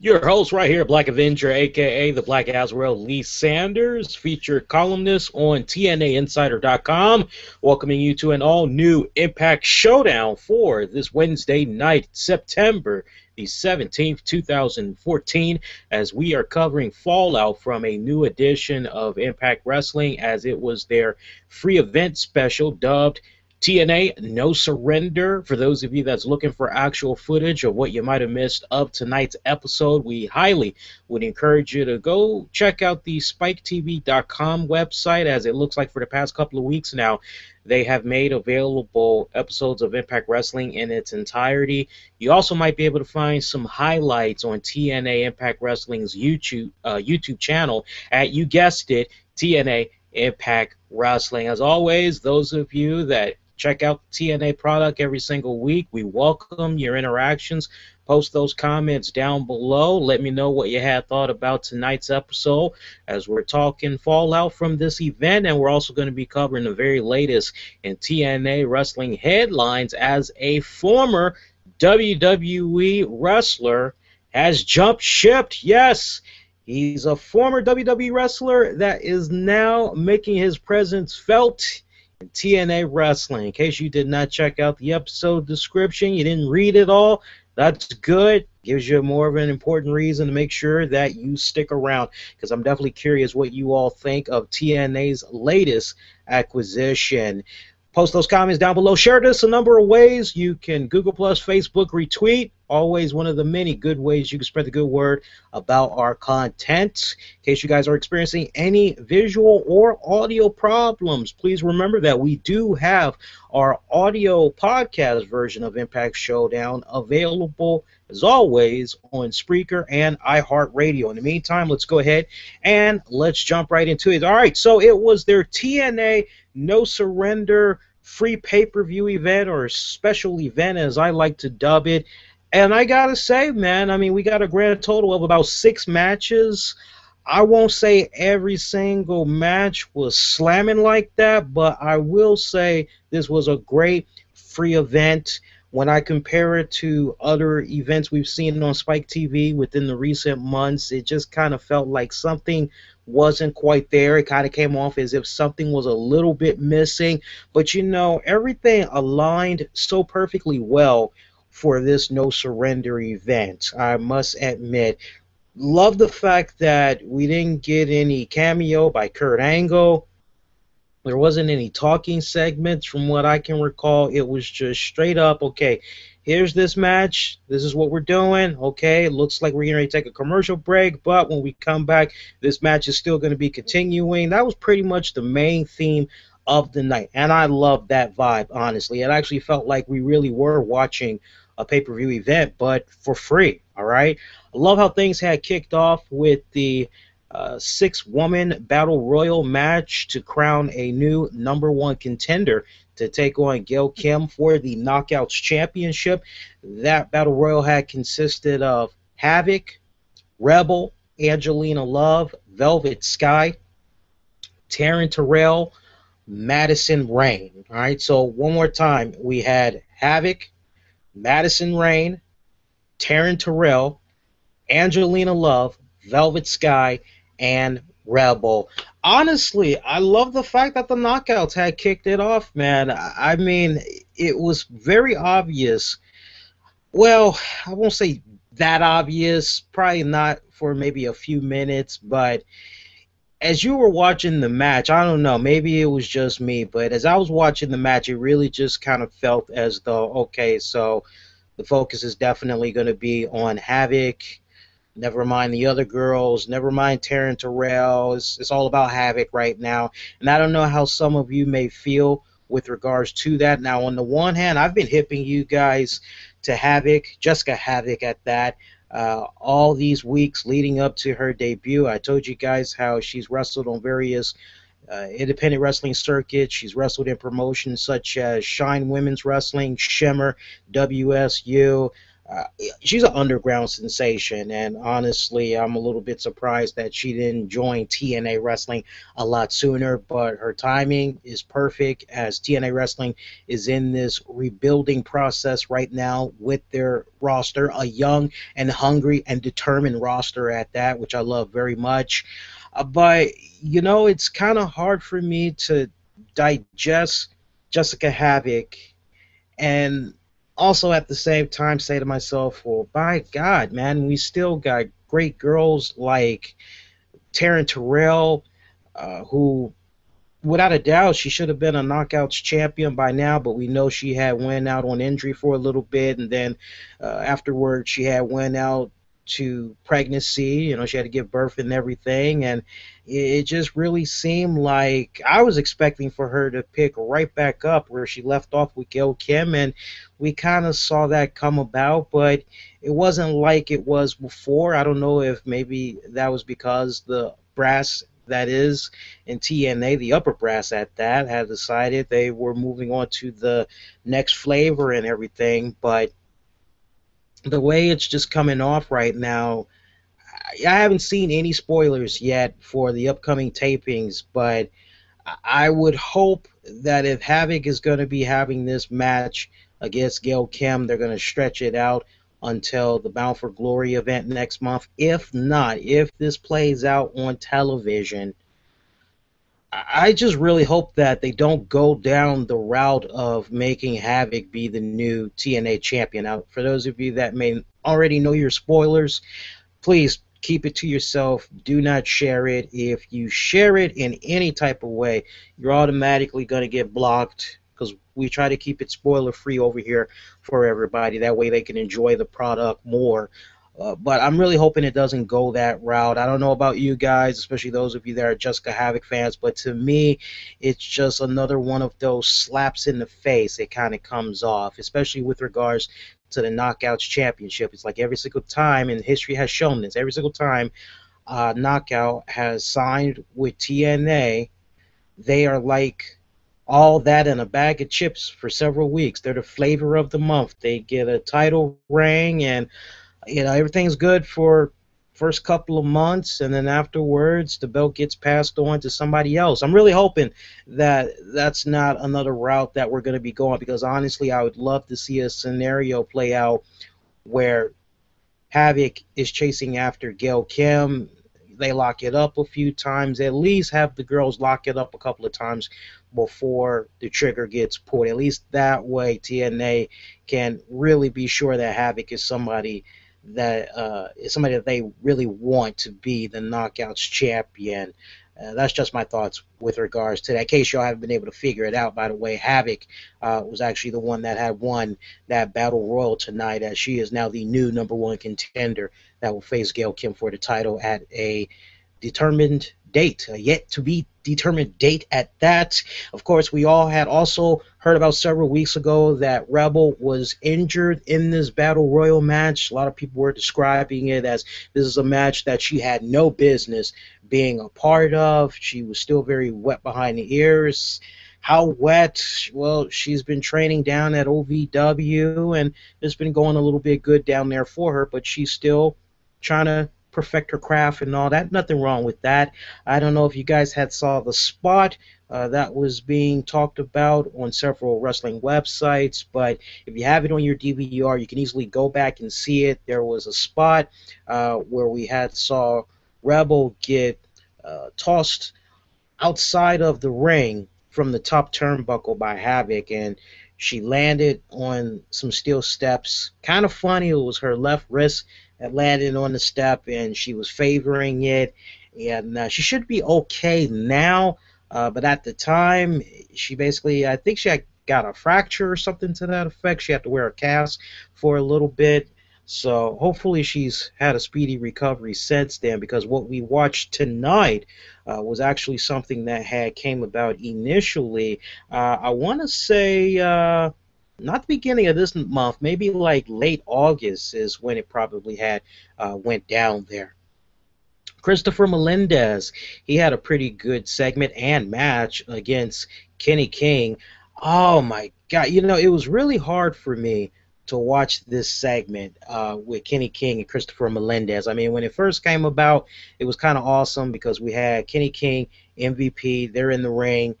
Your host right here, Black Avenger, a.k.a. the Black Azrael, Lee Sanders, featured columnist on TNAInsider.com, welcoming you to an all-new Impact Showdown for this Wednesday night, September the 17th, 2014, as we are covering fallout from a new edition of Impact Wrestling, as it was their free event special dubbed TNA No Surrender. For those of you that's looking for actual footage of what you might have missed of tonight's episode, we highly would encourage you to go check out the SpikeTV.com website, as it looks like for the past couple of weeks now, they have made available episodes of Impact Wrestling in its entirety. You also might be able to find some highlights on TNA Impact Wrestling's YouTube channel at, you guessed it, TNA Impact Wrestling. As always, those of you that check out the TNA product every single week, we welcome your interactions. Post those comments down below. Let me know what you had thought about tonight's episode, as we're talking fallout from this event, and we're also going to be covering the very latest in TNA wrestling headlines, as a former WWE wrestler has jumped ship. Yes, he's a former WWE wrestler that is now making his presence felt in TNA wrestling. In case you did not check out the episode description, you didn't read it all, that's good. Gives you more of an important reason to make sure that you stick around, because I'm definitely curious what you all think of TNA's latest acquisition. Post those comments down below. Share this a number of ways. You can Google+, Facebook, retweet. Always one of the many good ways you can spread the good word about our content. In case you guys are experiencing any visual or audio problems, please remember that we do have our audio podcast version of Impact Showdown available, as always, on Spreaker and iHeartRadio. In the meantime, let's go ahead and let's jump right into it. All right, so it was their TNA No Surrender free pay-per-view event, or special event as I like to dub it. And I gotta say, man, I mean, we got a grand total of about 6 matches. I won't say every single match was slamming like that, but I will say this was a great free event. When I compare it to other events we've seen on Spike TV within the recent months, it just kind of felt like something wasn't quite there. It kind of came off as if something was a little bit missing. But, you know, everything aligned so perfectly well for this No Surrender event, I must admit. Love the fact that we didn't get any cameo by Kurt Angle. There wasn't any talking segments from what I can recall. It was just straight up, okay, here's this match. This is what we're doing. Okay, it looks like we're going to take a commercial break, but when we come back, this match is still going to be continuing. That was pretty much the main theme of the night, and I love that vibe, honestly. It actually felt like we really were watching a pay-per-view event, but for free, all right? I love how things had kicked off with the 6-woman battle royal match to crown a new #1 contender to take on Gail Kim for the Knockouts Championship. That battle royal had consisted of Havoc, Rebel, Angelina Love, Velvet Sky, Taryn Terrell, Madison Rayne. All right, so one more time, we had Havoc, Madison Rayne, Taryn Terrell, Angelina Love, Velvet Sky, and Rebel. Honestly, I love the fact that the Knockouts had kicked it off, man. I mean, it was very obvious. Well, I won't say that obvious, probably not for maybe a few minutes, but as you were watching the match, I don't know, maybe it was just me, but as I was watching the match, it really just kind of felt as though, okay, so the focus is definitely going to be on Havoc. Never mind the other girls. Never mind Taryn Terrell. It's all about Havoc right now. And I don't know how some of you may feel with regards to that. Now, on the one hand, I've been hipping you guys to Havoc, Jessica Havoc at that, all these weeks leading up to her debut. I told you guys how she's wrestled on various independent wrestling circuits. She's wrestled in promotions such as Shine Women's Wrestling, Shimmer, WSU, uh, she's an underground sensation, and honestly, I'm a little bit surprised that she didn't join TNA Wrestling a lot sooner. But her timing is perfect, as TNA Wrestling is in this rebuilding process right now with their roster, a young and hungry and determined roster at that, which I love very much. But it's kind of hard for me to digest Jessica Havoc, and also at the same time say to myself, well, by God, man, we still got great girls like Taryn Terrell, who, without a doubt, she should have been a Knockouts champion by now, but we know she had went out on injury for a little bit, and then afterwards she had went out to pregnancy. She had to give birth and everything, and it just really seemed like I was expecting for her to pick right back up where she left off with Gail Kim, and we kind of saw that come about, but it wasn't like it was before. I don't know if maybe that was because the brass that is in TNA, the upper brass at that, had decided they were moving on to the next flavor and everything. But the way it's just coming off right now, I haven't seen any spoilers yet for the upcoming tapings, but I would hope that if Havoc is going to be having this match against Gail Kim, they're going to stretch it out until the Bound for Glory event next month. If not, if this plays out on television, I just really hope that they don't go down the route of making Havoc be the new TNA champion. Now, for those of you that may already know your spoilers, please keep it to yourself. Do not share it. If you share it in any type of way, you're automatically going to get blocked, because we try to keep it spoiler free over here for everybody. That way they can enjoy the product more. But I'm really hoping it doesn't go that route. I don't know about you guys, especially those of you that are Jessica Havoc fans, but to me, it's just another one of those slaps in the face. It kind of comes off, especially with regards to the Knockouts Championship. It's like every single time, and history has shown this, every single time Knockout has signed with TNA, they are like all that in a bag of chips for several weeks. They're the flavor of the month. They get a title ring, and everything's good for first couple of months, and then afterwards the belt gets passed on to somebody else. I'm really hoping that that's not another route that we're going to be going, because honestly I would love to see a scenario play out where Havoc is chasing after Gail Kim. They lock it up a few times, at least have the girls lock it up a couple of times before the trigger gets pulled. At least that way TNA can really be sure that Havoc is somebody that they really want to be the Knockouts champion. That's just my thoughts with regards to that. In case y'all haven't been able to figure it out, by the way, Havoc was actually the one that had won that Battle Royal tonight, as she is now the new #1 contender that will face Gail Kim for the title at a determined date, yet to be determined date at that. Of course, we all had also heard about several weeks ago that Rebel was injured in this Battle Royal match. A lot of people were describing it as this is a match that she had no business being a part of. She was still very wet behind the ears. How wet? Well, she's been training down at OVW, and it's been going a little bit good down there for her, but she's still trying to perfect her craft and all that. Nothing wrong with that. I don't know if you guys had saw the spot that was being talked about on several wrestling websites, but if you have it on your DVR, you can easily go back and see it. There was a spot where we had saw Rebel get tossed outside of the ring from the top turnbuckle by Havoc, and she landed on some steel steps. Kind of funny, it was her left wrist that landed on the step, and she was favoring it. And she should be okay now, but at the time, she basically, I think she had got a fracture or something to that effect. She had to wear a cast for a little bit. So hopefully she's had a speedy recovery since then, because what we watched tonight was actually something that had came about initially. I want to say not the beginning of this month, maybe like late August is when it probably had went down there. Christopher Melendez, he had a pretty good segment and match against Kenny King. Oh my God, it was really hard for me to watch this segment with Kenny King and Christopher Melendez. I mean, when it first came about, it was kind of awesome because we had Kenny King, MVP, they're in the ring,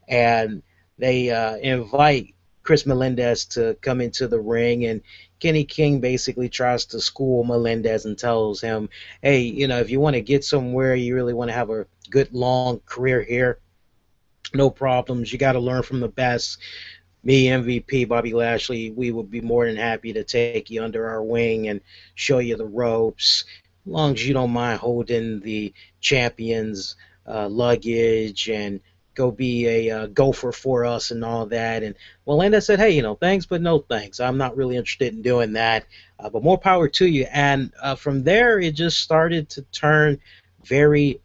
and they invite Chris Melendez to come into the ring, and Kenny King basically tries to school Melendez and tells him, hey, if you want to get somewhere, you really want to have a good long career here, no problems. You got to learn from the best. Me, MVP, Bobby Lashley, we would be more than happy to take you under our wing and show you the ropes, as long as you don't mind holding the champion's luggage and go be a gopher for us and all that. And Melendez said, hey, thanks, but no thanks. I'm not really interested in doing that, but more power to you. And from there, it just started to turn very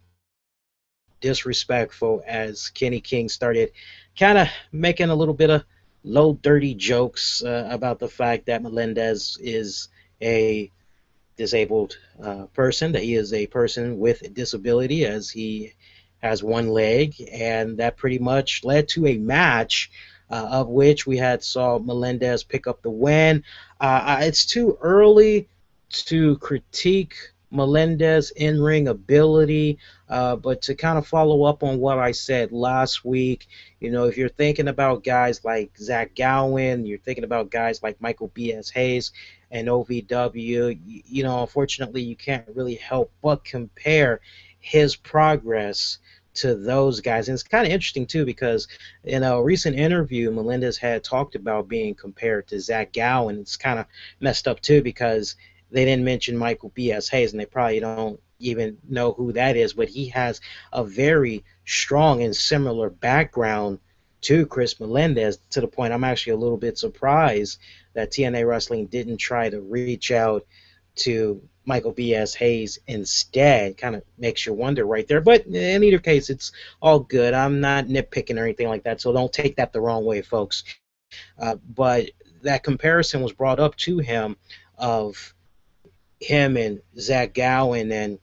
disrespectful as Kenny King started kind of making a little bit of low, dirty jokes about the fact that Melendez is a disabled person, that he is a person with a disability, as he has one leg, and that pretty much led to a match of which we had saw Melendez pick up the win. It's too early to critique Melendez in-ring ability, but to kind of follow up on what I said last week, if you're thinking about guys like Zach Gowen, you're thinking about guys like Michael B.S. Hayes and OVW, unfortunately you can't really help but compare his progress to those guys. And it's kind of interesting too, because in a recent interview, Melendez had talked about being compared to Zach Gowen. It's kind of messed up too, because they didn't mention Michael B.S. Hayes, and they probably don't even know who that is, but he has a very strong and similar background to Chris Melendez, to the point I'm actually a little bit surprised that TNA Wrestling didn't try to reach out to Michael B.S. Hayes instead. Kind of makes you wonder right there. But in either case, it's all good. I'm not nitpicking or anything like that, so don't take that the wrong way, folks. But that comparison was brought up to him of him and Zach Gowen, and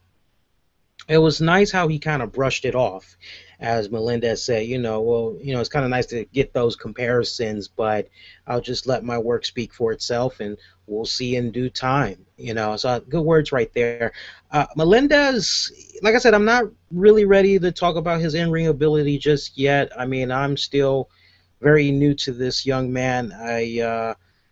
it was nice how he kind of brushed it off. As Melendez said, it's kind of nice to get those comparisons, but I'll just let my work speak for itself, and we'll see in due time. So good words right there. Melendez, like I said, I'm not really ready to talk about his in-ring ability just yet. I mean, I'm still very new to this young man.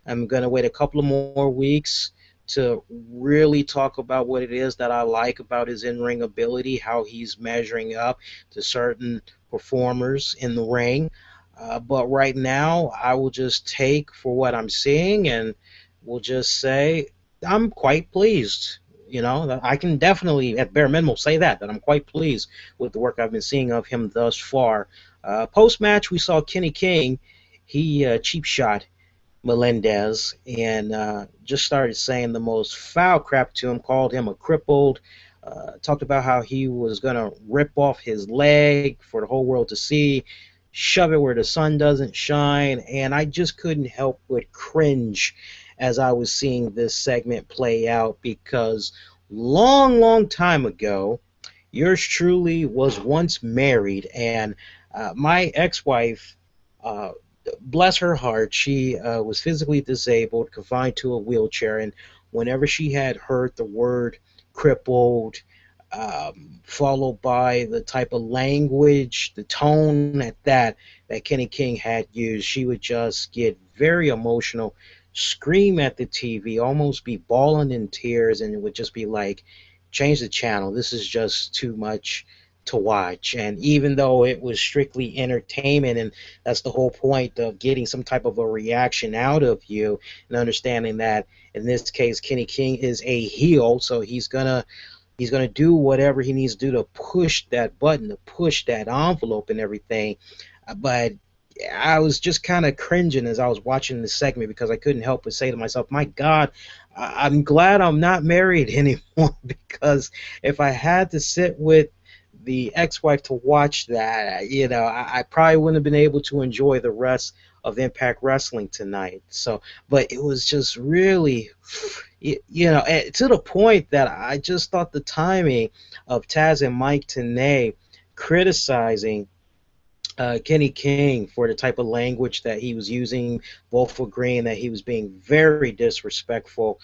I'm going to wait a couple of more weeks to really talk about what it is that I like about his in-ring ability, how he's measuring up to certain performers in the ring. But right now, I will just take for what I'm seeing, and will just say I'm quite pleased. I can definitely, at bare minimum, say that I'm quite pleased with the work I've been seeing of him thus far. Post-match, we saw Kenny King. He cheap shot Melendez and just started saying the most foul crap to him, called him a crippled, talked about how he was going to rip off his leg for the whole world to see, shove it where the sun doesn't shine, and I just couldn't help but cringe as I was seeing this segment play out, because long time ago, yours truly was once married, and my ex-wife, bless her heart, she was physically disabled, confined to a wheelchair, and whenever she had heard the word crippled, followed by the type of language, the tone that Kenny King had used, she would just get very emotional, scream at the TV, almost be bawling in tears, and it would just be like, change the channel, this is just too much to watch. And even though it was strictly entertainment, and that's the whole point of getting some type of a reaction out of you, and understanding that in this case Kenny King is a heel, so he's gonna do whatever he needs to do to push that button, to push that envelope and everything. But I was just kind of cringing as I was watching this segment, because I couldn't help but say to myself, my God, I'm glad I'm not married anymore, because if I had to sit with the ex-wife to watch that, I probably wouldn't have been able to enjoy the rest of Impact Wrestling tonight. So, but it was just really, to the point that I just thought the timing of Taz and Mike Tenay criticizing Kenny King for the type of language that he was using. Both agreeing that he was being very disrespectful,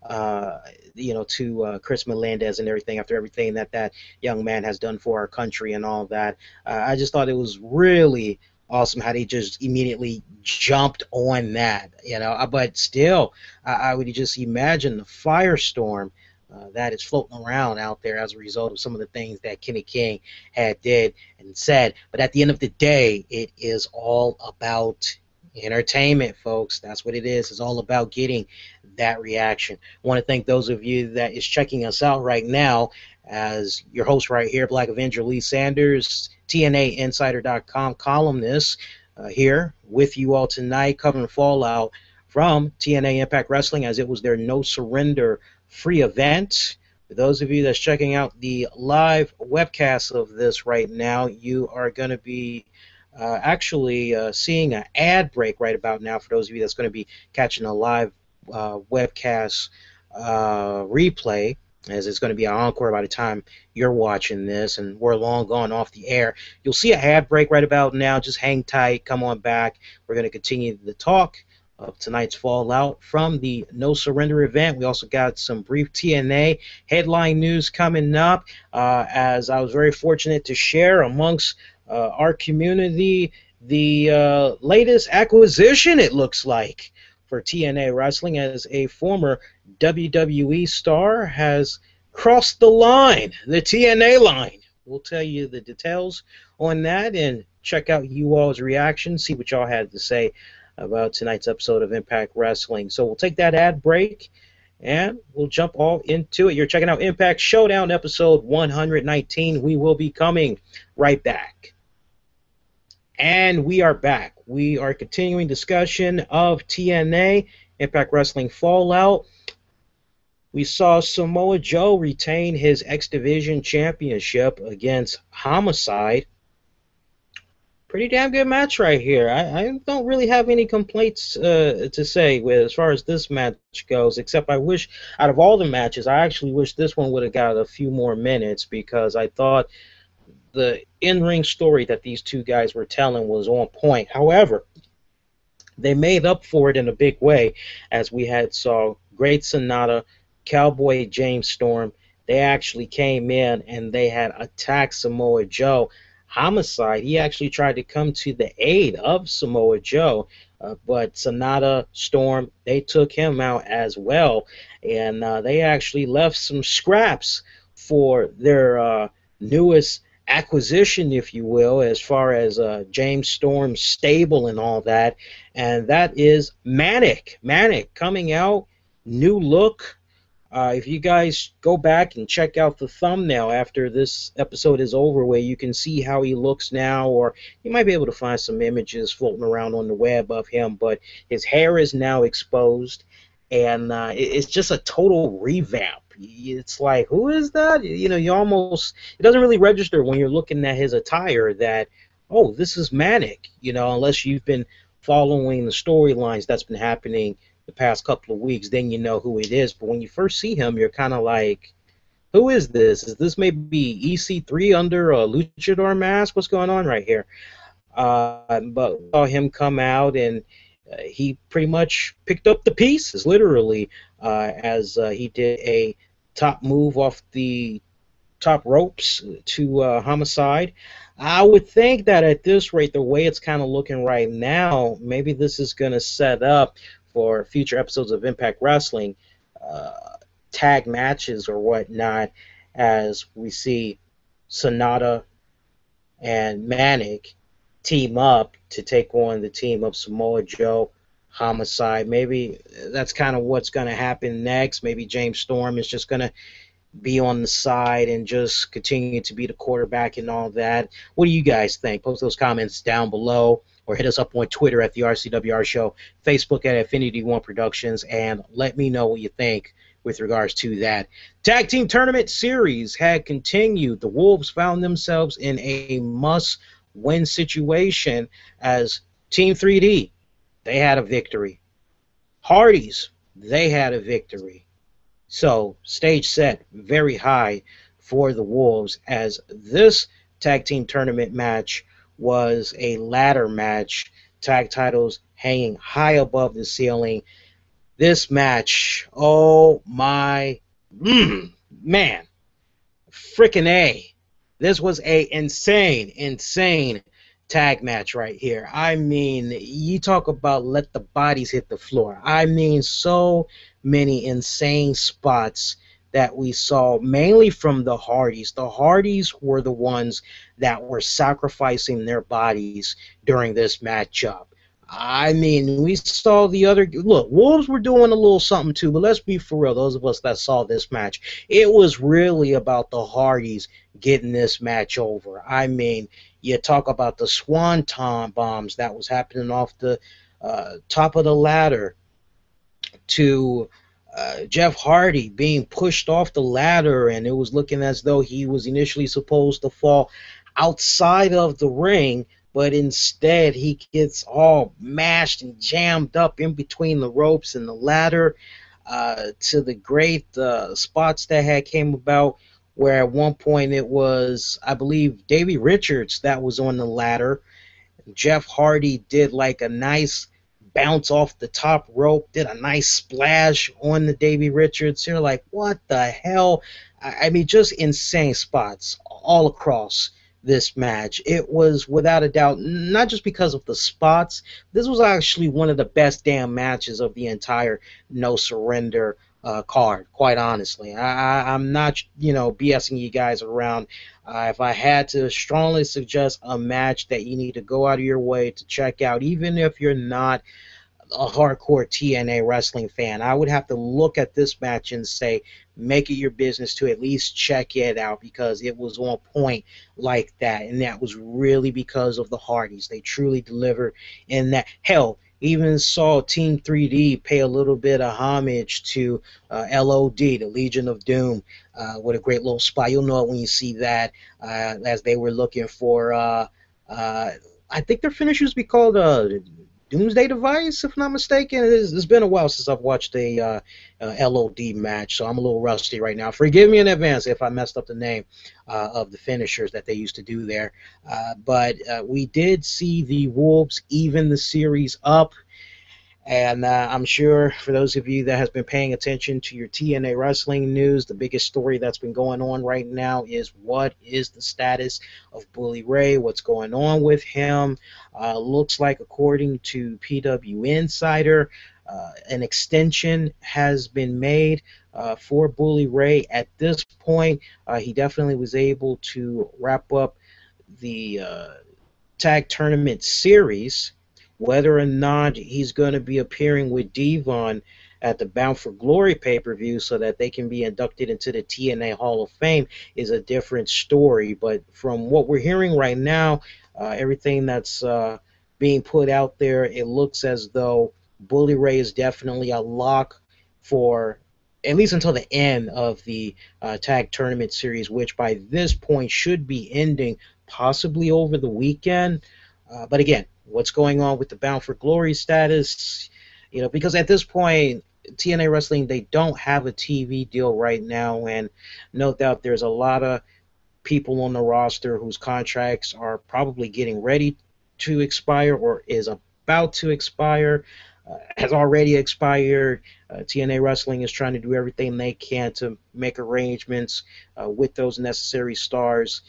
to Chris Melendez and everything after everything that that young man has done for our country and all that. I just thought it was really awesome how they just immediately jumped on that, But still, I would just imagine the firestorm that is floating around out there as a result of some of the things that Kenny King had did and said. But at the end of the day, it is all about entertainment, folks. That's what it is. It's all about getting that reaction. I want to thank those of you that is checking us out right now. As your host right here, Black Avenger Lee Sanders, TNAInsider.com columnist, here with you all tonight, covering fallout from TNA Impact Wrestling, as it was their No Surrender free event. For those of you that's checking out the live webcast of this right now, you are going to be actually seeing an ad break right about now. For those of you that's going to be catching a live webcast replay, as it's going to be an encore by the time you're watching this, and we're long gone off the air. You'll see an ad break right about now. Just hang tight. Come on back. We're going to continue the talk of tonight's fallout from the No Surrender event. We also got some brief TNA headline news coming up, as I was very fortunate to share amongst our community the latest acquisition, it looks like, for TNA Wrestling, as a former WWE star has crossed the line, the TNA line. We'll tell you the details on that and check out you all's reaction, see what y'all had to say about tonight's episode of Impact Wrestling. So we'll take that ad break and we'll jump all into it. You're checking out Impact Showdown episode 119. We will be coming right back. And we are back. We are continuing discussion of TNA Impact Wrestling Fallout. We saw Samoa Joe retain his X Division Championship against Homicide. Pretty damn good match right here. I don't really have any complaints to say as far as this match goes, except I wish, out of all the matches, I actually wish this one would have got a few more minutes, because I thought the in-ring story that these two guys were telling was on point. However, they made up for it in a big way, as we had saw Great Sonata, Cowboy James Storm. They actually came in and they had attacked Samoa Joe. Homicide, he actually tried to come to the aid of Samoa Joe, but Sonata, Storm, they took him out as well, and they actually left some scraps for their newest acquisition, if you will, as far as James Storm's stable and all that, and that is Manic. Manic coming out, new look. If you guys go back and check out the thumbnail after this episode is over, where you can see how he looks now, or you might be able to find some images floating around on the web of him, but his hair is now exposed, and it's just a total revamp. It's like, who is that? You almost, it doesn't really register when you're looking at his attire that, oh, this is Manic, unless you've been following the storylines that's been happening the past couple of weeks, then you know who it is. But when you first see him, you're kind of like, who is this? Is this maybe EC3 under a luchador mask? What's going on right here? But saw him come out, and he pretty much picked up the pieces, literally, as he did a top move off the top ropes to Homicide. I would think that at this rate, the way it's kind of looking right now, maybe this is going to set up for future episodes of Impact Wrestling, tag matches or whatnot, as we see Sonata and Manic team up to take on the team of Samoa Joe, Homicide. Maybe that's kind of what's going to happen next. Maybe James Storm is just going to be on the side and just continue to be the quarterback and all that. What do you guys think? Post those comments down below, or hit us up on Twitter at the RCWR Show, Facebook at Affinity One Productions, and let me know what you think with regards to that. Tag Team Tournament Series had continued. The Wolves found themselves in a must-win situation, as Team 3D, they had a victory. Hardys, they had a victory. So, stage set very high for the Wolves, as this tag team tournament match was a ladder match, tag titles hanging high above the ceiling. This match, oh my, man, freaking A. This was a insane tag match right here. I mean, you talk about let the bodies hit the floor. I mean, so many insane spots that we saw, mainly from the Hardys. The Hardys were the ones that were sacrificing their bodies during this matchup. I mean, we saw the other. Look, Wolves were doing a little something too, but let's be for real. Those of us that saw this match, it was really about the Hardys getting this match over. I mean, you talk about the swanton bombs that was happening off the top of the ladder to Jeff Hardy being pushed off the ladder, and it was looking as though he was initially supposed to fall outside of the ring, but instead he gets all mashed and jammed up in between the ropes and the ladder, to the great spots that had came about, where at one point it was, I believe, Davey Richards that was on the ladder. Jeff Hardy did like a nice bounce off the top rope, did a nice splash on the Davey Richards. You're like, what the hell? I mean, just insane spots all across this match. It was without a doubt, not just because of the spots, this was actually one of the best damn matches of the entire No Surrender card, quite honestly. I'm not, BSing you guys around. If I had to strongly suggest a match that you need to go out of your way to check out, even if you're not a hardcore TNA wrestling fan, I would have to look at this match and say, make it your business to at least check it out, because it was on point like that, and that was really because of the Hardys. They truly delivered in that. Hell, even saw Team 3D pay a little bit of homage to LOD, the Legion of Doom, with a great little spot. You'll know it when you see that, as they were looking for, I think their finishers be called Doomsday Device, if I'm not mistaken. It's been a while since I've watched a LOD match, so I'm a little rusty right now. Forgive me in advance if I messed up the name of the finishers that they used to do there. But we did see the Wolves even the series up. And I'm sure for those of you that has been paying attention to your TNA wrestling news, the biggest story that's been going on right now is what is the status of Bully Ray, what's going on with him. Looks like, according to PWInsider, an extension has been made for Bully Ray. At this point, he definitely was able to wrap up the tag tournament series. Whether or not he's going to be appearing with Devon at the Bound for Glory pay-per-view so that they can be inducted into the TNA Hall of Fame is a different story. But from what we're hearing right now, everything that's being put out there, it looks as though Bully Ray is definitely a lock for at least until the end of the tag tournament series, which by this point should be ending possibly over the weekend. But again, what's going on with the Bound for Glory status, because at this point, TNA Wrestling, they don't have a TV deal right now, and no doubt there's a lot of people on the roster whose contracts are probably getting ready to expire or is about to expire, has already expired. TNA Wrestling is trying to do everything they can to make arrangements with those necessary stars,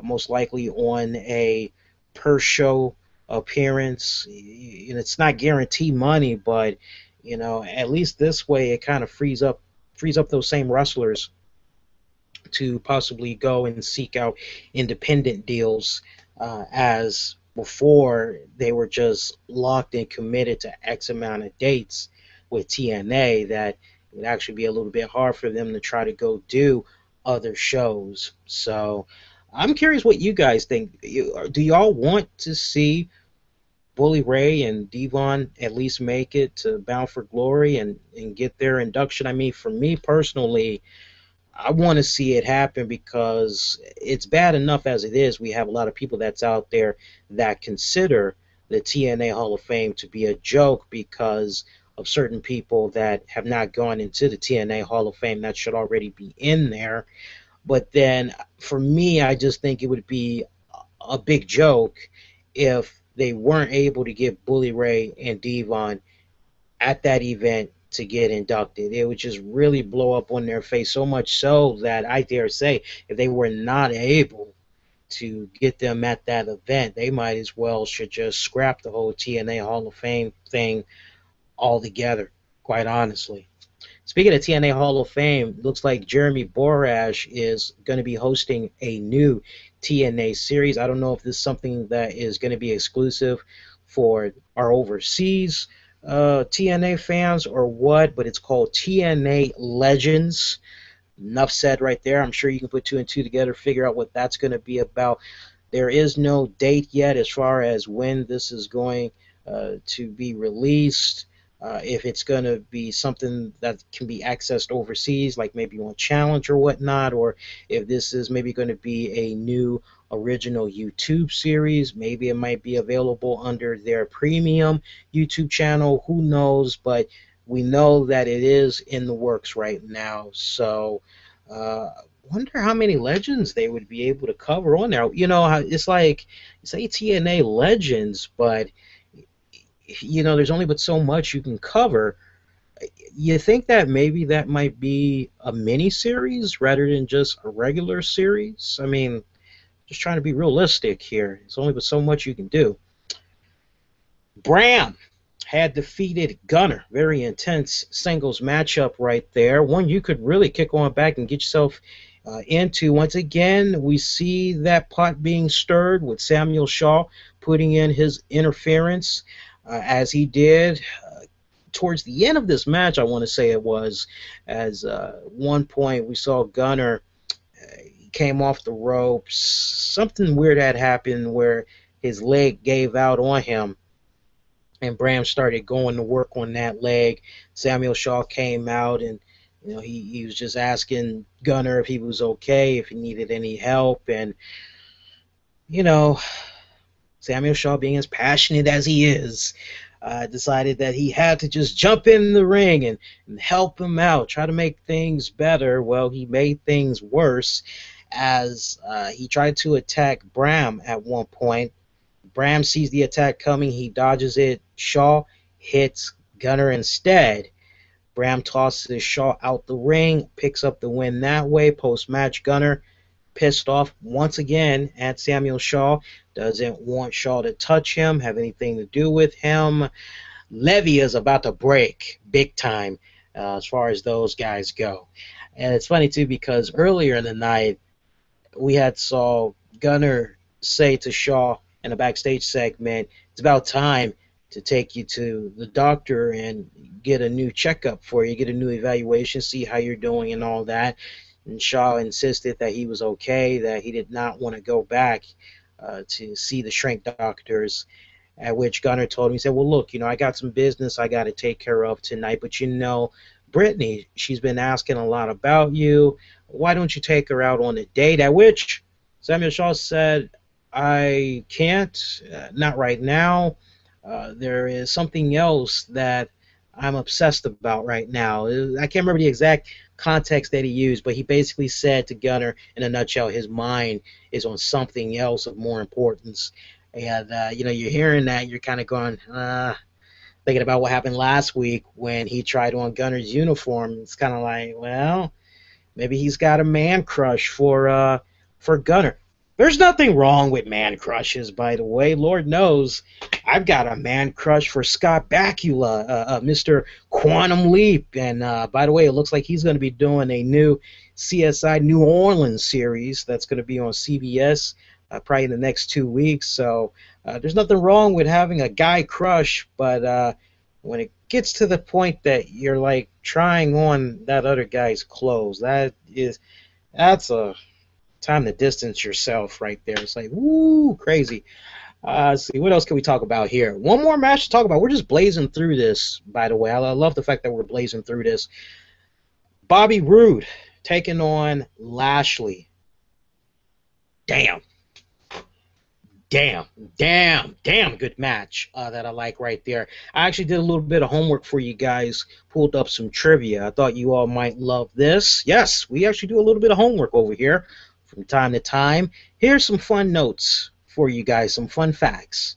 most likely on a per-show appearance. It's not guaranteed money, but at least this way it kind of frees up those same wrestlers to possibly go and seek out independent deals, as before they were just locked and committed to X amount of dates with TNA, that it would actually be a little bit hard for them to try to go do other shows. So I'm curious what you guys think. Do y'all want to see Bully Ray and Devon at least make it to Bound for Glory and get their induction? I mean, for me personally, I want to see it happen, because it's bad enough as it is. We have a lot of people that's out there that consider the TNA Hall of Fame to be a joke because of certain people that have not gone into the TNA Hall of Fame that should already be in there. But then for me, I just think it would be a big joke if they weren't able to get Bully Ray and Devon at that event to get inducted. It would just really blow up on their face, so much so that I dare say if they were not able to get them at that event, they might as well should just scrap the whole TNA Hall of Fame thing altogether, quite honestly. Speaking of TNA Hall of Fame, looks like Jeremy Borash is going to be hosting a new TNA series. I don't know if this is something that is going to be exclusive for our overseas TNA fans or what, but it's called TNA Legends. Enough said right there. I'm sure you can put two and two together, figure out what that's going to be about. There is no date yet as far as when this is going to be released. If it's going to be something that can be accessed overseas, like maybe on Challenge or whatnot, or if this is maybe going to be a new original YouTube series. Maybe it might be available under their premium YouTube channel. Who knows? But we know that it is in the works right now. So wonder how many legends they would be able to cover on there. You know, it's like, say TNA Legends, but you know, there's only but so much you can cover. You think that maybe that might be a mini series rather than just a regular series? I mean, just trying to be realistic here. There's only but so much you can do. Bram had defeated Gunner. Very intense singles matchup right there. One you could really kick on back and get yourself into. Once again, we see that pot being stirred with Samuel Shaw putting in his interference as he did towards the end of this match, I want to say it was, as one point we saw Gunner came off the ropes. Something weird had happened where his leg gave out on him, and Bram started going to work on that leg. Samuel Shaw came out, and you know he was just asking Gunner if he was okay, if he needed any help, and you know, Samuel Shaw, being as passionate as he is, decided that he had to just jump in the ring and help him out, try to make things better. Well, he made things worse as he tried to attack Bram at one point. Bram sees the attack coming. He dodges it. Shaw hits Gunner instead. Bram tosses Shaw out the ring, picks up the win that way. Post-match, Gunner, pissed off once again at Samuel Shaw, doesn't want Shaw to touch him, have anything to do with him. Levy is about to break big time as far as those guys go. And it's funny too because earlier in the night we had saw Gunner say to Shaw in a backstage segment, it's about time to take you to the doctor and get a new checkup for you, get a new evaluation, see how you're doing and all that. And Shaw insisted that he was okay, that he did not want to go back to see the shrink doctors, at which Gunner told him, he said, well, look, you know, I got some business I got to take care of tonight, but you know, Brittany, she's been asking a lot about you. Why don't you take her out on a date? At which Samuel Shaw said, I can't, not right now. There is something else that I'm obsessed about right now. I can't remember the exact context that he used, but he basically said to Gunner, in a nutshell, his mind is on something else of more importance. And, you know, you're hearing that, you're kind of going, thinking about what happened last week when he tried on Gunner's uniform. It's kind of like, well, maybe he's got a man crush for Gunner. There's nothing wrong with man crushes, by the way. Lord knows I've got a man crush for Scott Bakula, Mr. Quantum Leap. And by the way, it looks like he's going to be doing a new CSI New Orleans series that's going to be on CBS probably in the next 2 weeks. So there's nothing wrong with having a guy crush, but when it gets to the point that you're like trying on that other guy's clothes, that's a time to distance yourself right there. It's like, woo, crazy. Let's see, what else can we talk about here? One more match to talk about. We're just blazing through this, by the way. I love the fact that we're blazing through this. Bobby Roode taking on Lashley. Damn good match that I like right there. I actually did a little bit of homework for you guys, pulled up some trivia. I thought you all might love this. Yes, we actually do a little bit of homework over here from time to time. Here's some fun notes for you guys some fun facts.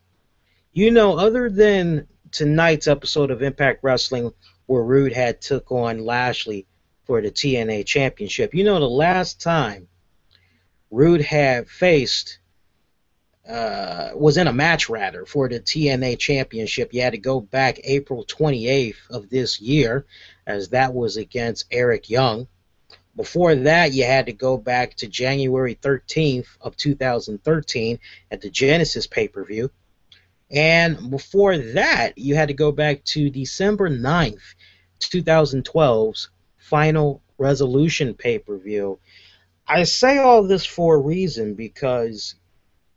You know, other than tonight's episode of Impact Wrestling where Roode had took on Lashley for the TNA Championship, you know, the last time Roode had faced, was in a match rather, for the TNA Championship, you had to go back April 28th of this year, as that was against Eric Young. Before that, you had to go back to January 13th of 2013 at the Genesis pay-per-view. And before that, you had to go back to December 9th, 2012's Final Resolution pay-per-view. I say all this for a reason, because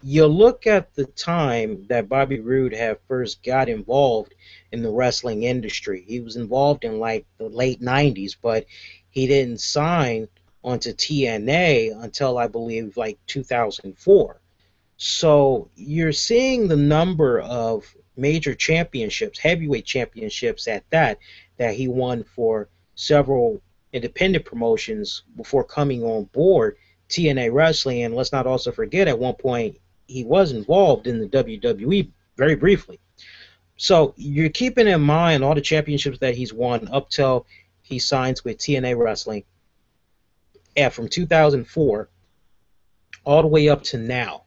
you look at the time that Bobby Roode had first got involved in the wrestling industry. He was involved in like the late 90s, but he didn't sign onto TNA until I believe like 2004. So you're seeing the number of major championships, heavyweight championships at that he won for several independent promotions before coming on board TNA Wrestling. And let's not also forget, at one point he was involved in the WWE very briefly. So you're keeping in mind all the championships that he's won up till he signs with TNA Wrestling, and from 2004 all the way up to now.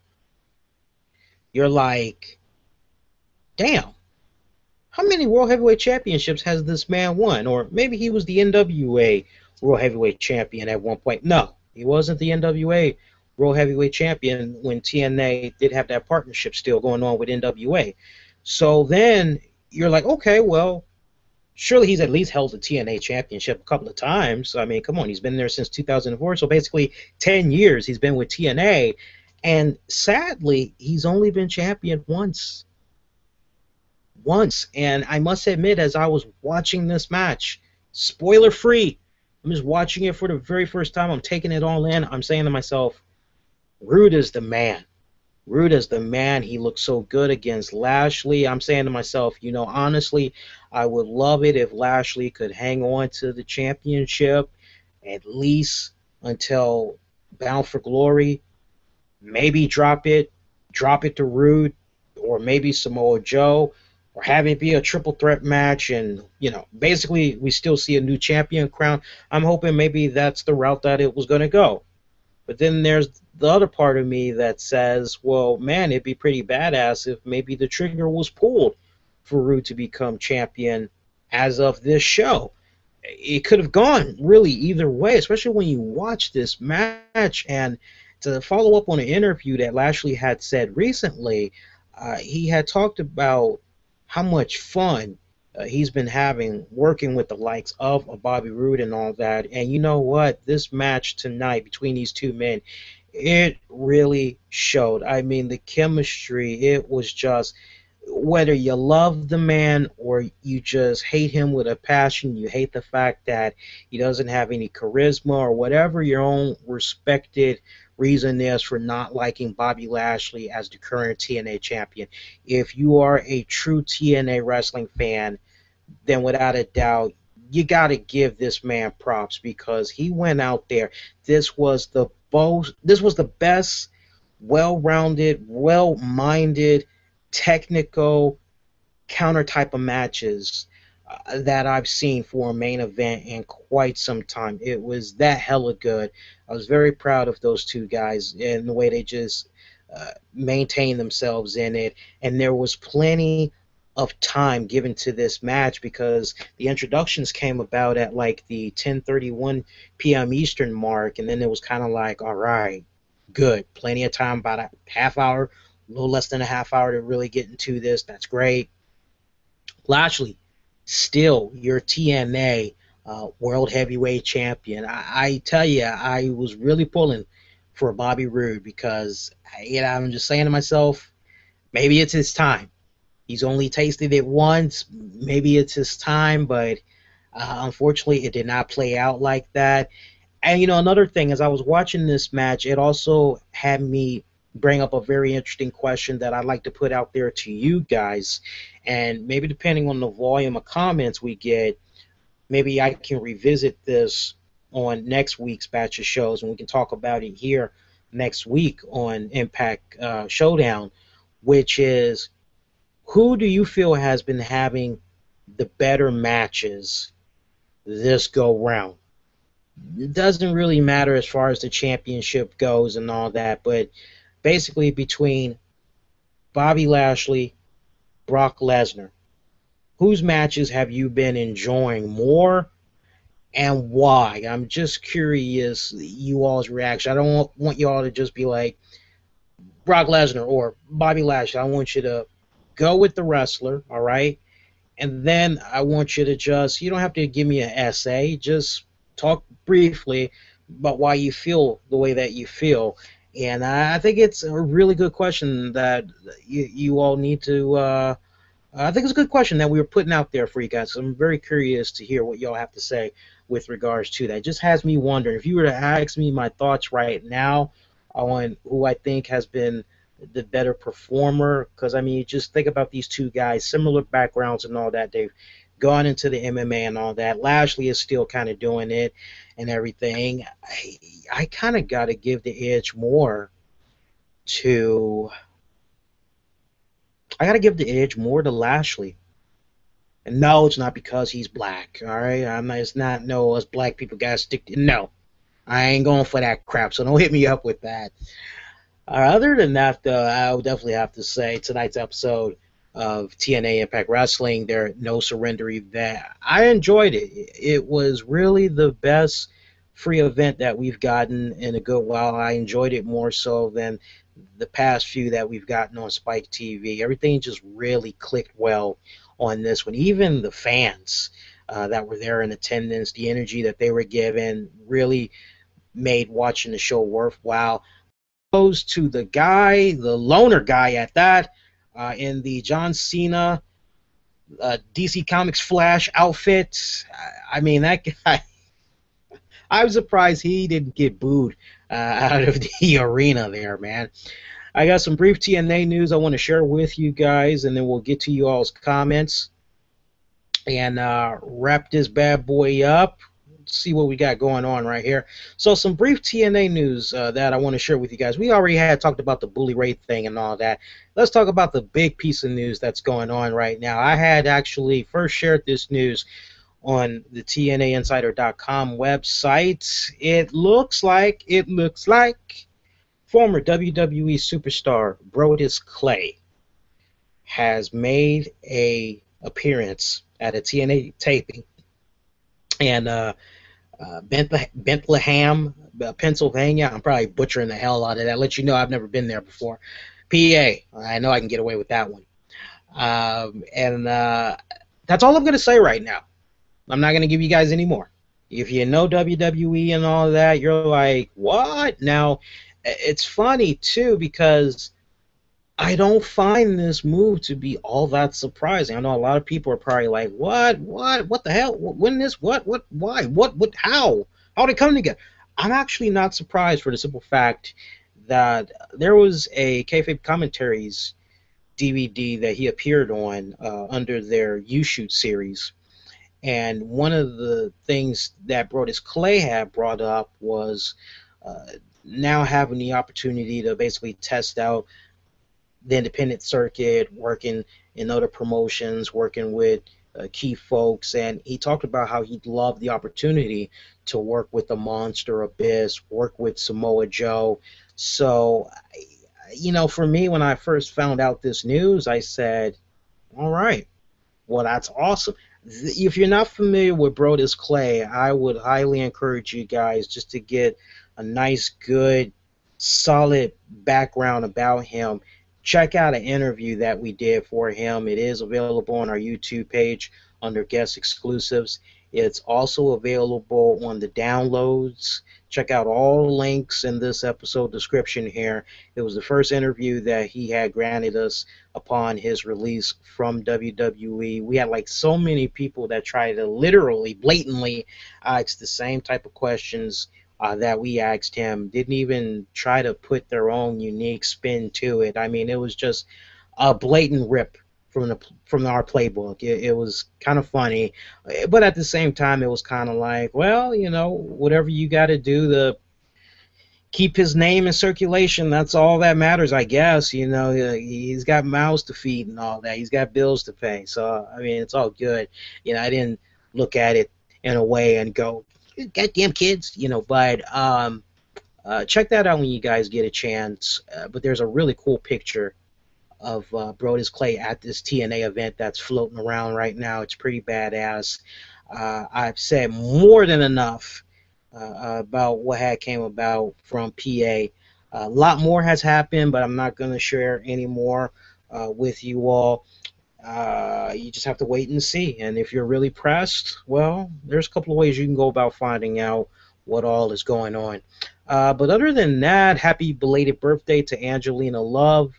You're like, damn, how many World Heavyweight Championships has this man won? Or maybe he was the NWA World Heavyweight Champion at one point. No, he wasn't the NWA World Heavyweight Champion when TNA did have that partnership still going on with NWA. So then you're like, okay, well, surely he's at least held the TNA Championship a couple of times. I mean, come on, he's been there since 2004. So basically 10 years he's been with TNA. And sadly, he's only been champion once. And I must admit, as I was watching this match, spoiler free, I'm just watching it for the very first time, I'm taking it all in, I'm saying to myself, Roode is the man. Roode is the man. He looks so good against Lashley. I'm saying to myself, you know, honestly, I would love it if Lashley could hang on to the championship at least until Bound for Glory. Maybe drop it to Roode, or maybe Samoa Joe, or have it be a triple threat match, and, you know, basically we still see a new champion crown. I'm hoping maybe that's the route that it was going to go. But then there's the other part of me that says, well, man, it'd be pretty badass if maybe the trigger was pulled for Roode to become champion as of this show. It could have gone really either way, especially when you watch this match. And to follow up on an interview that Lashley had said recently, he had talked about how much fun he's been having working with the likes of Bobby Roode and all that. And you know what? This match tonight between these two men, it really showed. I mean, the chemistry, it was just, whether you love the man or you just hate him with a passion, you hate the fact that he doesn't have any charisma, or whatever your own respected reason is for not liking Bobby Lashley as the current TNA champion. If you are a true TNA wrestling fan, then without a doubt, you got to give this man props, because he went out there. This was the best, well-rounded, well-minded, technical counter type of matches that I've seen for a main event in quite some time. It was that hella good. I was very proud of those two guys and the way they just maintained themselves in it. And there was plenty of time given to this match, because the introductions came about at like the 10:31 p.m. Eastern mark, and then it was kind of like, all right, good, plenty of time, about a half hour, a little less than a half hour to really get into this. That's great. Lashley, still your TNA World Heavyweight Champion. I tell you, I was really pulling for Bobby Roode, because I'm just saying to myself, maybe it's his time. He's only tasted it once. Maybe it's his time, but unfortunately it did not play out like that. And, you know, another thing, as I was watching this match, it also had me bring up a very interesting question that I'd like to put out there to you guys. And maybe depending on the volume of comments we get, maybe I can revisit this on next week's batch of shows, and we can talk about it here next week on Impact Showdown, which is, who do you feel has been having the better matches this go round? It doesn't really matter as far as the championship goes and all that, but basically between Bobby Lashley, Brock Lesnar, whose matches have you been enjoying more and why? I'm just curious you all's reaction. I don't want you all to just be like Brock Lesnar or Bobby Lashley. I want you to go with the wrestler, all right? And then I want you to just, you don't have to give me an essay, just talk briefly about why you feel the way that you feel. And I think it's a really good question that you all need to, I think it's a good question that we were putting out there for you guys. So I'm very curious to hear what y'all have to say with regards to that. It just has me wondering, if you were to ask me my thoughts right now on who I think has been the better performer, because I mean, you just think about these two guys, similar backgrounds and all that. They've gone into the MMA and all that. Lashley is still kind of doing it and everything. I kind of got to give the edge more to. I got to give the edge more to Lashley. And no, it's not because he's black. All right, it's not. No, us black people gotta stick to. No, I ain't going for that crap. So don't hit me up with that. Other than that, though, I would definitely have to say tonight's episode of TNA Impact Wrestling, their No Surrender event, I enjoyed it. It was really the best free event that we've gotten in a good while. I enjoyed it more so than the past few that we've gotten on Spike TV. Everything just really clicked well on this one. Even the fans that were there in attendance, the energy that they were given really made watching the show worthwhile. Goes to the guy, the loner guy at that, in the John Cena DC Comics Flash outfit. I mean, that guy, I was surprised he didn't get booed out of the arena there, man. I got some brief TNA news I want to share with you guys, and then we'll get to you all's comments and wrap this bad boy up. See what we got going on right here. So some brief TNA news that I want to share with you guys. We already had talked about the Bully Ray thing and all that. Let's talk about the big piece of news that's going on right now. I had actually first shared this news on the TNAInsider.com website. It looks like former WWE superstar Brodus Clay has made a appearance at a TNA taping. And Bethlehem, Pennsylvania. I'm probably butchering the hell out of that. Let you know I've never been there before. PA. I know I can get away with that one. And that's all I'm going to say right now. I'm not going to give you guys any more. If you know WWE and all that, you're like, what? Now, it's funny, too, because I don't find this move to be all that surprising. I know a lot of people are probably like, what the hell? When this? What, why? What, how? How did it come together? I'm actually not surprised for the simple fact that there was a Kayfabe Commentaries DVD that he appeared on under their You Shoot series. And one of the things that Brodus Clay had brought up was now having the opportunity to basically test out the independent circuit, working in other promotions, working with key folks, and he talked about how he'd love the opportunity to work with the Monster Abyss, work with Samoa Joe. So, you know, for me, when I first found out this news, I said, all right, well, that's awesome. If you're not familiar with Brodus Clay, I would highly encourage you guys just to get a nice, good, solid background about him. Check out an interview that we did for him. It is available on our YouTube page under guest exclusives. It's also available on the downloads. Check out all the links in this episode description here. It was the first interview that he had granted us upon his release from WWE. We had like so many people that tried to literally, blatantly ask the same type of questions that we asked him. Didn't even try to put their own unique spin to it. I mean, it was just a blatant rip from our playbook. It was kind of funny, but at the same time, it was kind of like, well, you know, whatever you got to do to keep his name in circulation. That's all that matters, I guess. You know, he's got mouths to feed and all that. He's got bills to pay. So, I mean, it's all good. You know, I didn't look at it in a way and go, goddamn kids, you know, but check that out when you guys get a chance. But there's a really cool picture of Brodus Clay at this TNA event that's floating around right now. It's pretty badass. I've said more than enough about what had came about from PA. A lot more has happened, but I'm not going to share any more with you all. You just have to wait and see. And if you're really pressed, well, there's a couple of ways you can go about finding out what all is going on. But other than that, happy belated birthday to Angelina Love.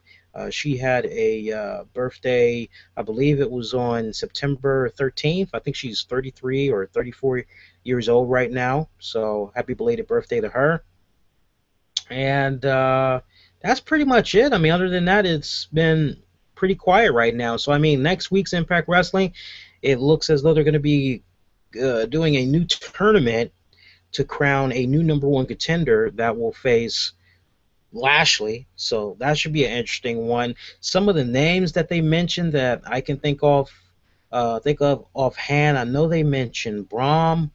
She had a birthday, I believe it was on September 13th. I think she's 33 or 34 years old right now. So happy belated birthday to her. And that's pretty much it. I mean, other than that, it's been pretty quiet right now. So, I mean, next week's Impact Wrestling, it looks as though they're going to be doing a new tournament to crown a new #1 contender that will face Lashley. So that should be an interesting one. Some of the names that they mentioned that I can think of offhand, I know they mentioned Bram.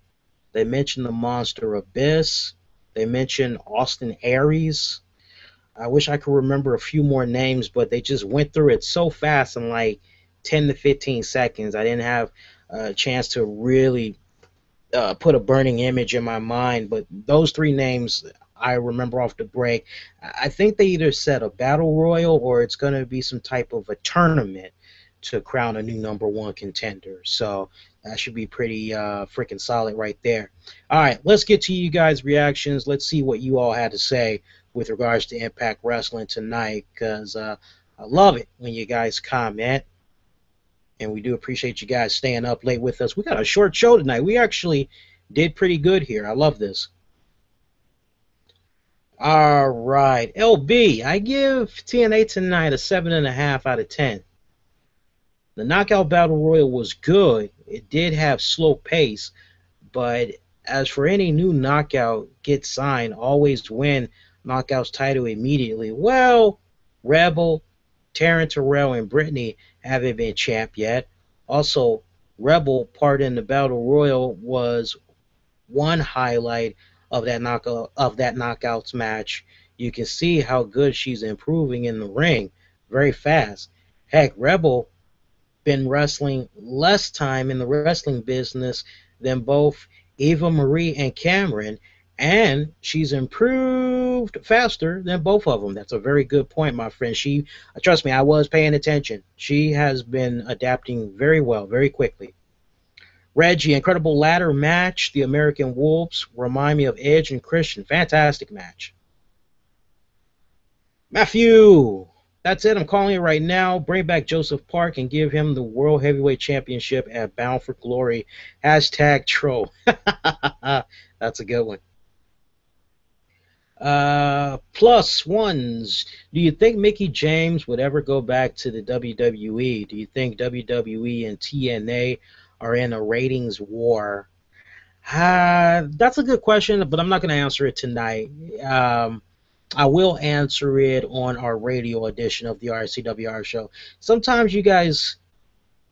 They mentioned the Monster Abyss. They mentioned Austin Aries. I wish I could remember a few more names, but they just went through it so fast in like 10 to 15 seconds. I didn't have a chance to really put a burning image in my mind, but those three names I remember off the break. I think they either said a battle royal or it's going to be some type of a tournament to crown a new #1 contender. So that should be pretty freaking solid right there. All right, let's get to you guys' reactions. Let's see what you all had to say with regards to Impact Wrestling tonight, because I love it when you guys comment. And we do appreciate you guys staying up late with us. We got a short show tonight. We actually did pretty good here. I love this. All right. LB, I give TNA tonight a 7.5 out of 10. The Knockout Battle Royal was good. It did have slow pace. But as for any new Knockout get signed, always win Knockout's title immediately. Well, Rebel, Taryn Terrell, and Brittany haven't been champ yet. Also, Rebel part in the Battle Royal was one highlight of that knockouts match. You can see how good she's improving in the ring very fast. Heck, Rebel been wrestling less time in the wrestling business than both Eva Marie and Cameron, and she's improved faster than both of them. That's a very good point, my friend. Trust me, I was paying attention. She has been adapting very well, very quickly. Reggie, incredible ladder match. The American Wolves remind me of Edge and Christian. Fantastic match. Matthew, that's it. I'm calling it right now. Bring back Joseph Park and give him the World Heavyweight Championship at Bound for Glory. Hashtag troll. That's a good one. Plus ones. Do you think Mickie James would ever go back to the WWE? Do you think WWE and TNA are in a ratings war? That's a good question, but I'm not going to answer it tonight. I will answer it on our radio edition of the RCWR show. Sometimes you guys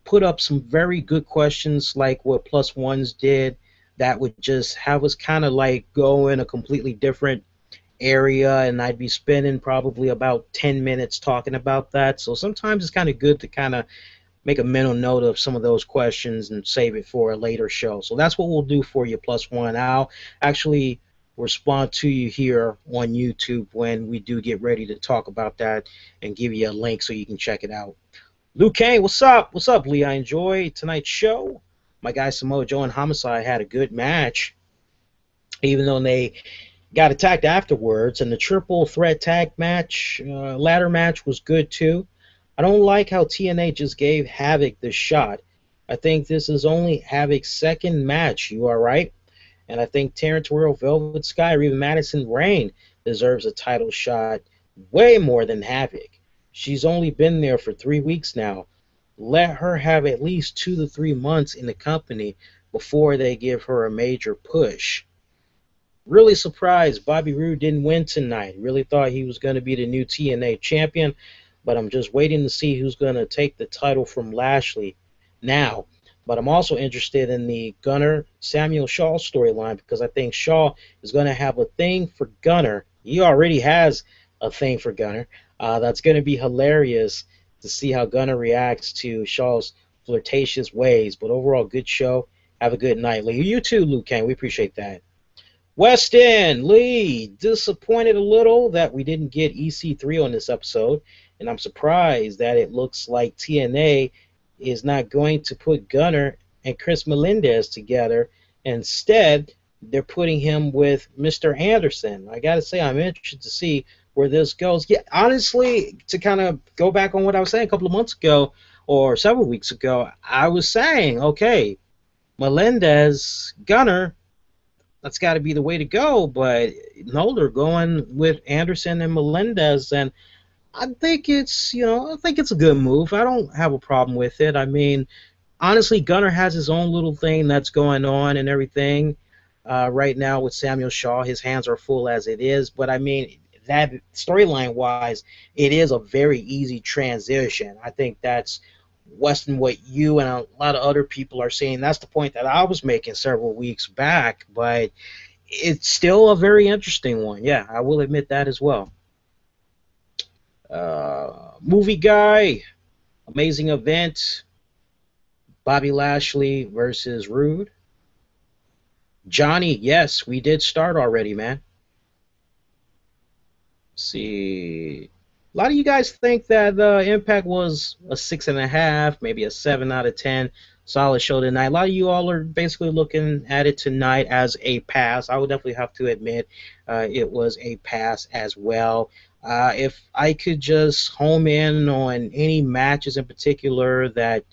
put up some very good questions like what Plus Ones did that would just have us kind of like go in a completely different area, and I'd be spending probably about 10 minutes talking about that. So sometimes it's kind of good to kind of make a mental note of some of those questions and save it for a later show. So that's what we'll do for you, Plus One. I'll actually respond to you here on YouTube when we do get ready to talk about that and give you a link so you can check it out. Luke Kane, what's up? What's up, Lee? I enjoyed tonight's show. My guy Samoa Joe and Homicide had a good match, even though they got attacked afterwards, and the triple threat tag match, ladder match, was good too. I don't like how TNA just gave Havoc the shot. I think this is only Havoc's second match. You are right. And I think Taryn Terrell, Velvet Sky, or even Madison Rain deserves a title shot way more than Havoc. She's only been there for 3 weeks now. Let her have at least 2 to 3 months in the company before they give her a major push. Really surprised Bobby Roode didn't win tonight. Really thought he was going to be the new TNA champion, but I'm just waiting to see who's going to take the title from Lashley now. But I'm also interested in the Gunner Samuel Shaw storyline because I think Shaw is going to have a thing for Gunner. He already has a thing for Gunner. That's going to be hilarious to see how Gunner reacts to Shaw's flirtatious ways. But overall, good show. Have a good night, Lee. You too, Luke Kane. We appreciate that. Weston, Lee, disappointed a little that we didn't get EC3 on this episode, and I'm surprised that it looks like TNA is not going to put Gunner and Chris Melendez together. Instead, they're putting him with Mr. Anderson. I got to say, I'm interested to see where this goes. Yeah, honestly, to kind of go back on what I was saying a couple of months ago or several weeks ago, I was saying, okay, Melendez, Gunner, that's got to be the way to go. But no, they're going with Anderson and Melendez, and I think it's a good move. I don't have a problem with it. I mean, honestly, Gunner has his own little thing that's going on and everything right now with Samuel Shaw. His hands are full as it is, but I mean, that storyline-wise, it is a very easy transition. I think that's Weston, what you and a lot of other people are saying. That's the point that I was making several weeks back, but it's still a very interesting one. Yeah, I will admit that as well. Movie Guy, amazing event. Bobby Lashley versus Roode. Johnny, yes, we did start already, man. Let's see. A lot of you guys think that Impact was a 6.5, maybe a 7 out of 10. Solid show tonight. A lot of you all are basically looking at it tonight as a pass. I would definitely have to admit it was a pass as well. If I could just home in on any matches in particular that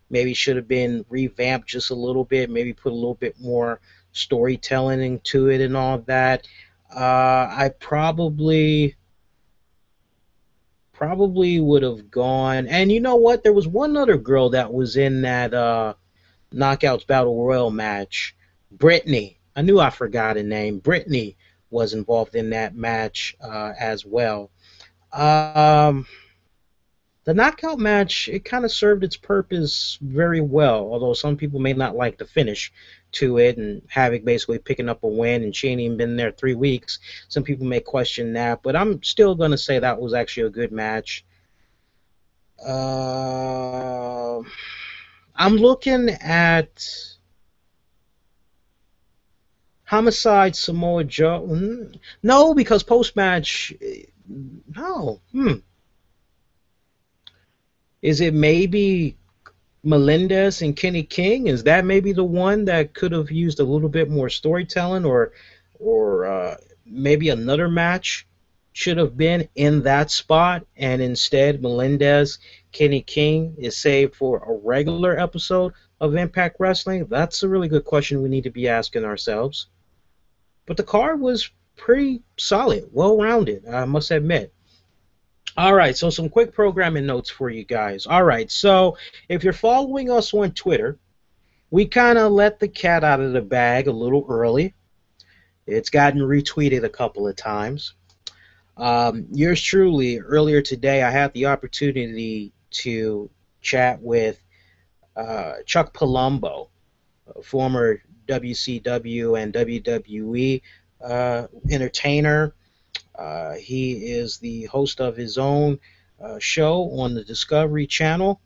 maybe should have been revamped just a little bit, maybe put a little bit more storytelling into it and all that, I probably would have gone. And you know what? There was one other girl that was in that Knockouts Battle Royal match. Brittany. I knew I forgot her name. Brittany was involved in that match as well. The knockout match, it kind of served its purpose very well, although some people may not like the finish to it, and Havoc basically picking up a win, and she ain't even been there 3 weeks. Some people may question that, but I'm still going to say that was actually a good match. I'm looking at Homicide Samoa Joe. No, because post-match, no. Is it maybe Melendez and Kenny King? Is that maybe the one that could have used a little bit more storytelling, or maybe another match should have been in that spot, and instead Melendez, Kenny King is saved for a regular episode of Impact Wrestling? That's a really good question we need to be asking ourselves. But the card was pretty solid, well-rounded, I must admit. All right, so some quick programming notes for you guys. All right, so if you're following us on Twitter, we kind of let the cat out of the bag a little early. It's gotten retweeted a couple of times. Yours truly, earlier today, I had the opportunity to chat with Chuck Palumbo, a former WCW and WWE entertainer. He is the host of his own show on the Discovery Channel,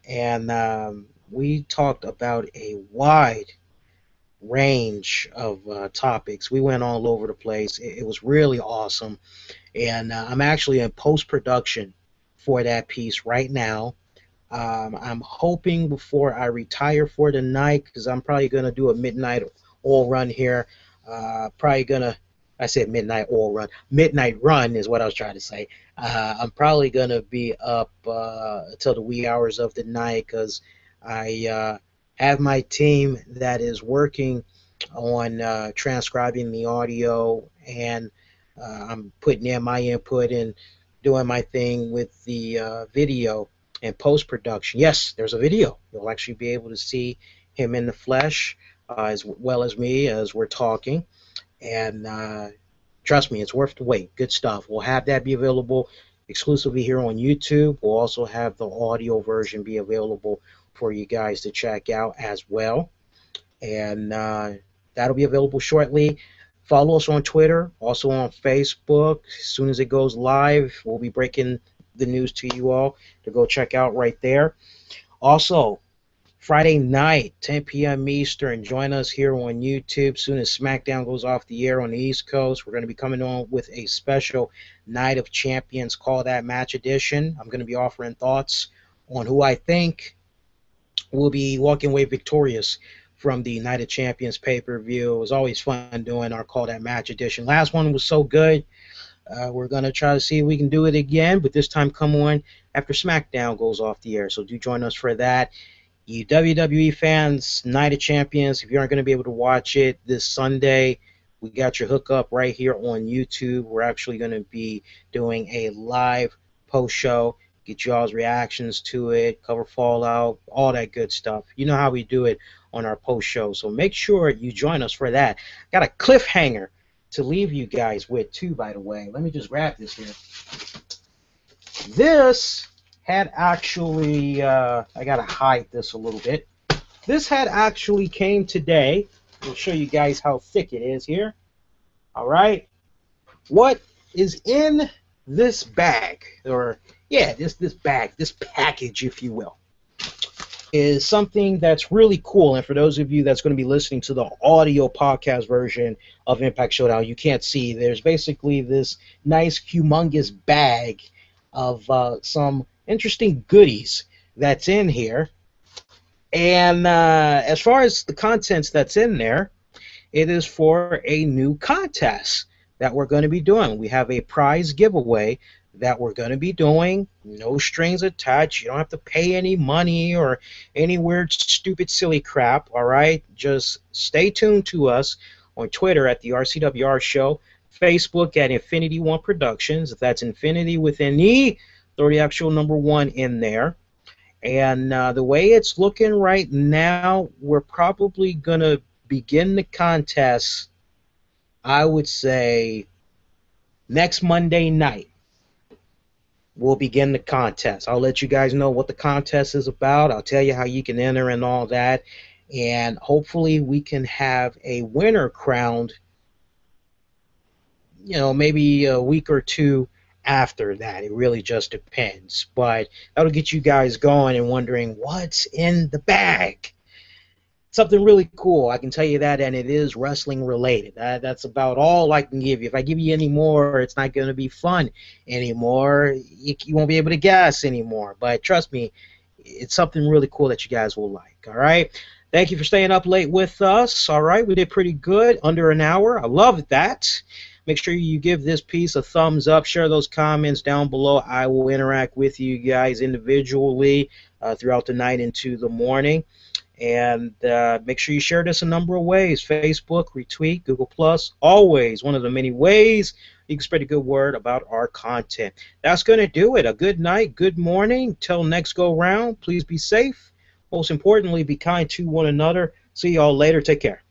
and we talked about a wide range of topics. We went all over the place. It was really awesome, and I'm actually in post-production for that piece right now. I'm hoping before I retire for the night, because I'm probably going to do a midnight oil run here, I said midnight oil run. Midnight run is what I was trying to say. I'm probably going to be up till the wee hours of the night, because I have my team that is working on transcribing the audio, and I'm putting in my input and doing my thing with the video and post-production. Yes, there's a video. You'll actually be able to see him in the flesh as well as me as we're talking. And trust me, it's worth the wait. Good stuff. We'll have that be available exclusively here on YouTube. We'll also have the audio version be available for you guys to check out as well. And that'll be available shortly. Follow us on Twitter, also on Facebook. As soon as it goes live, we'll be breaking the news to you all to go check out right there. Also, Friday night, 10 p.m. Eastern, join us here on YouTube. Soon as SmackDown goes off the air on the East Coast, we're going to be coming on with a special Night of Champions Call That Match edition. I'm going to be offering thoughts on who I think will be walking away victorious from the Night of Champions pay-per-view. It was always fun doing our Call That Match edition. Last one was so good. We're going to try to see if we can do it again, but this time come on after SmackDown goes off the air. So do join us for that. You WWE fans, Night of Champions, if you aren't going to be able to watch it this Sunday, we got your hookup right here on YouTube. We're actually going to be doing a live post-show, get y'all's reactions to it, cover Fallout, all that good stuff. You know how we do it on our post-show, so make sure you join us for that. Got a cliffhanger to leave you guys with, too, by the way. Let me just grab this here. This had actually, I got to hide this a little bit. This had actually came today. I'll show you guys how thick it is here. All right. What is in this bag, or, yeah, this bag, this package, if you will, is something that's really cool. And for those of you that's going to be listening to the audio podcast version of Impact Showdown, you can't see. There's basically this nice, humongous bag of some interesting goodies that's in here. And as far as the contents that's in there, it is for a new contest that we're going to be doing. We have a prize giveaway that we're going to be doing. No strings attached. You don't have to pay any money or any weird, stupid, silly crap, all right? Just stay tuned to us on Twitter at the RCWR Show, Facebook at Infinity One Productions. If that's Infinity with an E, throw the actual number 1 in there. And the way it's looking right now, we're probably going to begin the contest, I would say, next Monday night. We'll begin the contest. I'll let you guys know what the contest is about. I'll tell you how you can enter and all that. And hopefully we can have a winner crowned, you know, maybe a week or two after that. It really just depends. But that'll get you guys going and wondering what's in the bag. Something really cool, I can tell you that, and it is wrestling related. That's about all I can give you. If I give you any more, it's not going to be fun anymore. You won't be able to guess anymore. But trust me, it's something really cool that you guys will like. All right? Thank you for staying up late with us. All right, we did pretty good, under an hour. I love that. Make sure you give this piece a thumbs up. Share those comments down below. I will interact with you guys individually throughout the night into the morning. And make sure you share this a number of ways. Facebook, retweet, Google+, always one of the many ways you can spread a good word about our content. That's going to do it. A good night, good morning. Till next go round, please be safe. Most importantly, be kind to one another. See y'all later. Take care.